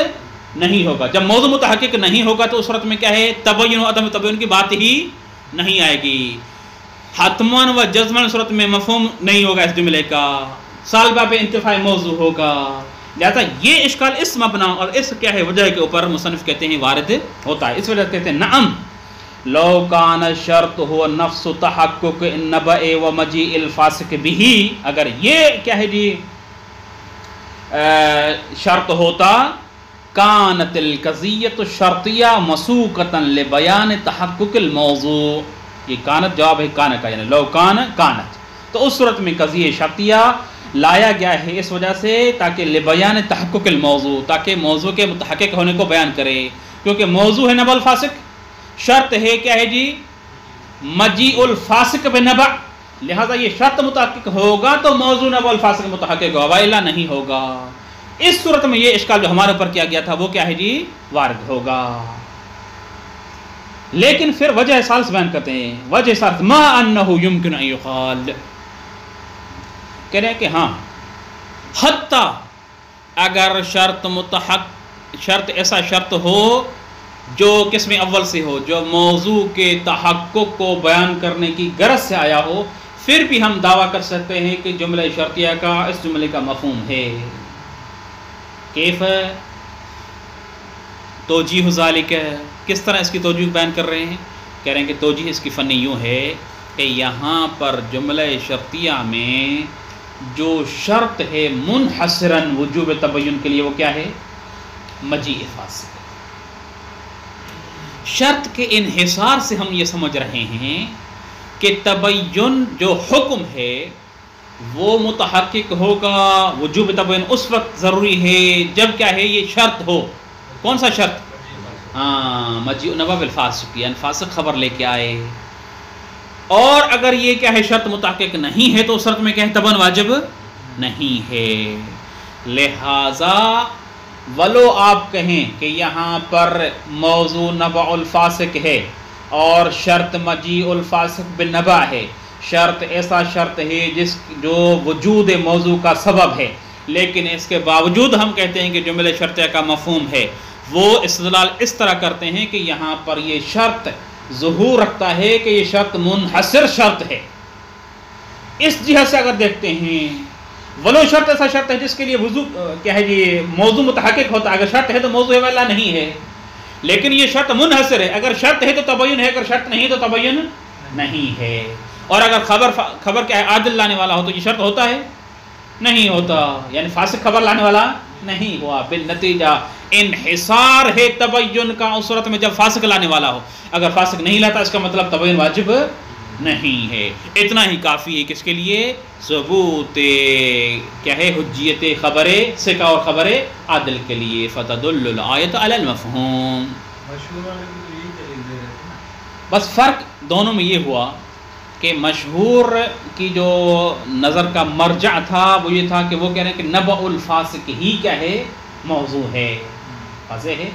نہیں ہوگا۔ جب موضوع متحقق نہیں ہوگا تو اس صورت میں کیا ہے، تبین و عدم تبین کی بات ہی نہیں آئے گی، حتماً و جزماً صورت میں مفہوم نہیں ہوگا اس جملے کا، سالبہ پہ انتفاع موضوع ہوگا، لہذا یہ اشکال اس مبنا اور اس کیا ہے وجہ کے اوپر مصنف کہتے ہیں وارد ہوتا ہے۔ اس وجہ کہتے ہیں نعم لو کان شرط ہو نفس تحقق النبأ و مجیء الفاسق به، اگر یہ کیا ہے جی شرط ہوتا، کانت القضیۃ الشرطیہ مسوقۃ لبیان تحقق الموضوع، یہ کانت جواب ہے کان کا، یعنی لو کان کانت. تو اس صورت میں قضیہ شرطیہ لایا گیا ہے اس وجہ سے تاکہ لبیان تحقق الموضوع، تاکہ موضوع کے متحقق ہونے کو بیان کرے، کیونکہ موضوع ہے نبع الفاسق، شرط ہے کیا ہے جی مجیء الفاسق بنبع، لہذا یہ شرط متحقق ہوگا تو موضوع نبع الفاسق متحقق ہوگا والا نہیں ہوگا. اس صورت میں یہ اشکال جو ہمارے اوپر کیا گیا تھا وہ کیا ہے جی وارد ہوگا. لیکن پھر وجہ ثالث بیان کرتے ہیں، وجہ ثالث ما انہ یمکن ان یقال، کہہ رہے ہیں کہ ہاں حتیٰ اگر شرط ایسا شرط ہو جو قسم اول سے ہو، جو موضوع کے تحقق کو بیان کرنے کی غرض سے آیا ہو، پھر بھی ہم دعویٰ کر سکتے ہیں کہ جملہ شرطیہ کا اس جملے کا مفہوم ہے. کیف توجیہ ذالک، کس طرح اس کی توجیہ بیان کر رہے ہیں؟ کہہ رہے ہیں کہ توجیہ اس کی فنی یوں ہے کہ یہاں پر جملہ شرطیہ میں جو شرط ہے منحصراً وجوب تبین کے لیے وہ کیا ہے مجیء فاسق. شرط کے انحصار سے ہم یہ سمجھ رہے ہیں کہ تبین جو حکم ہے وہ متحقق ہوگا، وجوب تبین اس وقت ضروری ہے جب کیا ہے یہ شرط ہو. کون سا شرط؟ ہاں مجیء نبع الفاسق، یعنی فاسق خبر لے کے آئے. اور اگر یہ کیا ہے شرط متحقق نہیں ہے تو اس شرط میں کیا ہے تبین واجب نہیں ہے. لہذا ولو آپ کہیں کہ یہاں پر موضوع نبع الفاسق ہے اور شرط مجیء الفاسق بالنبع ہے، شرط ایسا شرط ہے جو وجود موضوع کا سبب ہے، لیکن اس کے باوجود ہم کہتے ہیں کہ جملہ شرطیہ کا مفہوم ہے، وہ استدلال اس طرح کرتے ہیں کہ یہاں پر یہ شرط ظہور رکھتا ہے کہ یہ شرط منحصر شرط ہے. اس جہت سے اگر دیکھتے ہیں ولو شرط ایسا شرط ہے جس کے لیے وضو کیا ہے جی موضوع متحقق ہوتا ہے، اگر شرط ہے تو موضوع ہے والا نہیں ہے، لیکن یہ شرط منحصر ہے، اگر شرط ہے تو تبین ہے، اگر شرط نہیں تو تبین نہیں ہے. اور اگر خبر کیا ہے عادل لانے والا ہو تو یہ شرط ہوتا ہے نہیں ہوتا، یعنی فاسق خبر لانے والا نہیں ہوا. بالنتیجہ انحصار ہے تبین کا اس صورت میں جب فاسق لانے والا ہو، اگر فاسق نہیں لاتا اس کا مطلب تبین واجب نہیں ہے. اتنا ہی کافی ہے کس کے لیے ثبوت کیا ہے حجیت خبر ثقہ اور خبر عادل کے لیے. فتدل الآیت علی المفہوم. بس فرق دونوں میں یہ ہوا کہ مشہور کی جو نظر کا مرجع تھا وہ یہ تھا کہ وہ کہہ رہے ہیں کہ نبع الفاسق ہی کیا ہے موضوع ہے. واضح ہے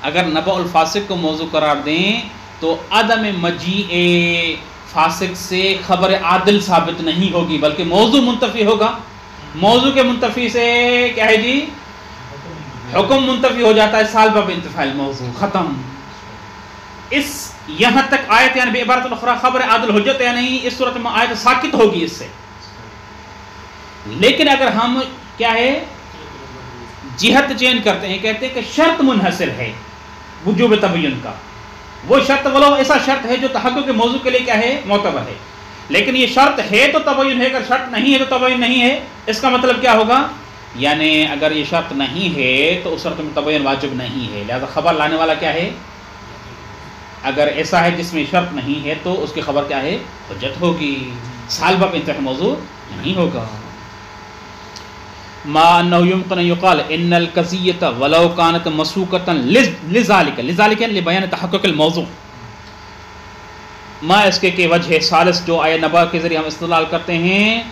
اگر نبع الفاسق کو موضوع قرار دیں تو عدم مجیء فاسق سے خبر عادل ثابت نہیں ہوگی بلکہ موضوع منتفی ہوگا. موضوع کے منتفی سے کیا ہے جی حکم منتفی ہو جاتا ہے، سالبہ بانتفاء الموضوع ختم. اس یہاں تک آیت یعنی بعبارت الاخری خبر عادل حجت یا نہیں، اس صورت میں آیت ساکت ہوگی اس سے. لیکن اگر ہم کیا ہے جہت چین کرتے ہیں، کہتے ہیں کہ شرط منحصر ہے وجوب تبین کا، وہ شرط ولو ایسا شرط ہے جو تحقق کے موضوع کے لیے کیا ہے معتبر ہے، لیکن یہ شرط ہے تو تبین ہے، اگر شرط نہیں ہے تو تبین نہیں ہے. اس کا مطلب کیا ہوگا؟ یعنی اگر یہ شرط نہیں ہے تو اس شرط میں تبین واجب نہیں ہے، لہذا خبر لانے والا کیا ہے اگر ایسا ہے جس میں شرط نہیں ہے تو اس کی خبر کیا ہے حجت ہوگی، سالبہ بانتفاء موضوع نہیں ہوگا. ما انه يمكن ان يقال ان القضيه ولو كانت مسوقه لذلك یعنی لبیان تحقق الموضوع. ما اس کے وجہ ثالث جو آیہ نبا کے ذریعے ہم استدلال کرتے ہیں،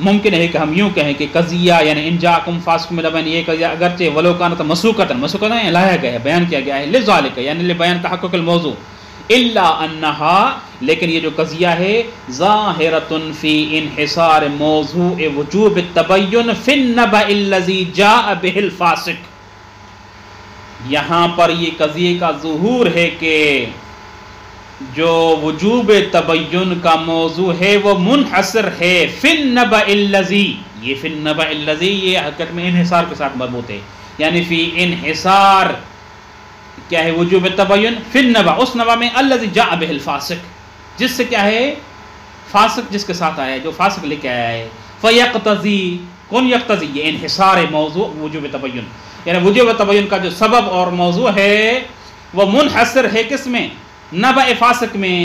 ممکن ہے کہ ہم یوں کہیں کہ قضیہ یعنی ان جاءکم فاسق بنبأ، یہ قضیہ اگرچہ ولو كانت مسوقه یعنی لایا گیا ہے، بیان کیا گیا ہے، لذلك یعنی لبیان تحقق الموضوع، الا انہا لیکن یہ جو قضیہ ہے ظاہرۃ فی انحصار موضوع وجوب التبین فی النبأ الذی جاء بہ الفاسق. یہاں پر یہ قضیے کا ظہور ہے کہ جو وجوب تبین کا موضوع ہے وہ منحصر ہے فی النبأ الذی، یہ فی النبأ الذی یہ حقیقت میں انحصار کے ساتھ مربوط ہے، یعنی فی انحصار کیا ہے وجوب تبین فی النبأ اس نبأ میں الذی جاء بہ الفاسق، جس سے کیا ہے فاسق جس کے ساتھ آیا ہے، جو فاسق لے کے آیا ہے. فیقتضی کون یقتضی یہ انحصار موضوع وجوب تبین، یعنی وجوب تبین کا جو سبب اور موضوع ہے وہ منحصر ہے کس میں نبأ فاسق میں.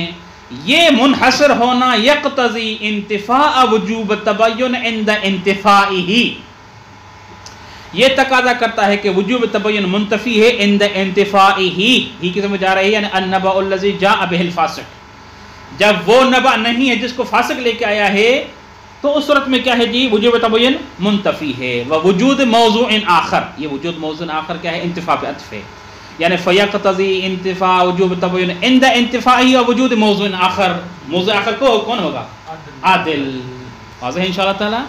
یہ منحصر ہونا یقتضی انتفاء وجوب تبین عند انتفائہ، یہ تقاضا کرتا ہے کہ وجوب تبین منتفی ہے عند انتفائہ، ہی کی سمجھ آ رہی ہے، یعنی النبأ الذی جاء بہ الفاسق، جب وہ نبأ نہیں ہے جس کو فاسق لے کے آیا ہے تو اس صورت میں کیا ہے جی وجوب تبین منتفی ہے۔ ووجود موضوع آخر، یہ وجود موضوع آخر کیا ہے، انتفاع پہ عطف ہے، یعنی فیقتضی انتفاع وجوب تبین عند انتفاعی اور وجود موضوع آخر، موضوع آخر کو کون ہوگا، عادل، واضح ہے انشاءاللہ تعالی۔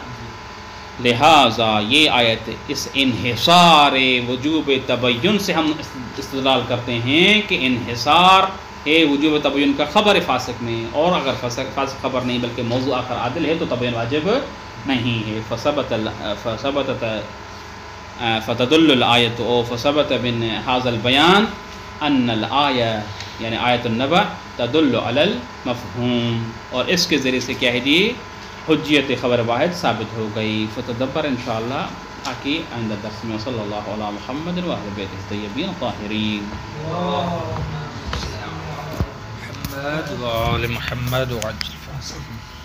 لہٰذا یہ آیت اس انحصار وجوب تبین سے ہم استدلال کرتے ہیں کہ انحصار ہے وجوب تبین کا خبر فاسق میں، اور اگر فاسق خبر نہیں بلکہ موضوع آخر عادل ہے تو تبین واجب نہیں ہے۔ فتدل الآیت او فثبت من هذا البیان ان الآیہ یعنی آیت النبأ تدل علی المفہوم، اور اس کے ذریعے سے کیا ہے جی حجیت خبر واحد ثابت ہو گئی۔ فتدبر انشاءاللہ آکی آئندہ درس میں، صلی اللہ علی محمد و اہل بیتہ الطیبین الطاہرین، محمد وآل محمد وعجل فاسقین۔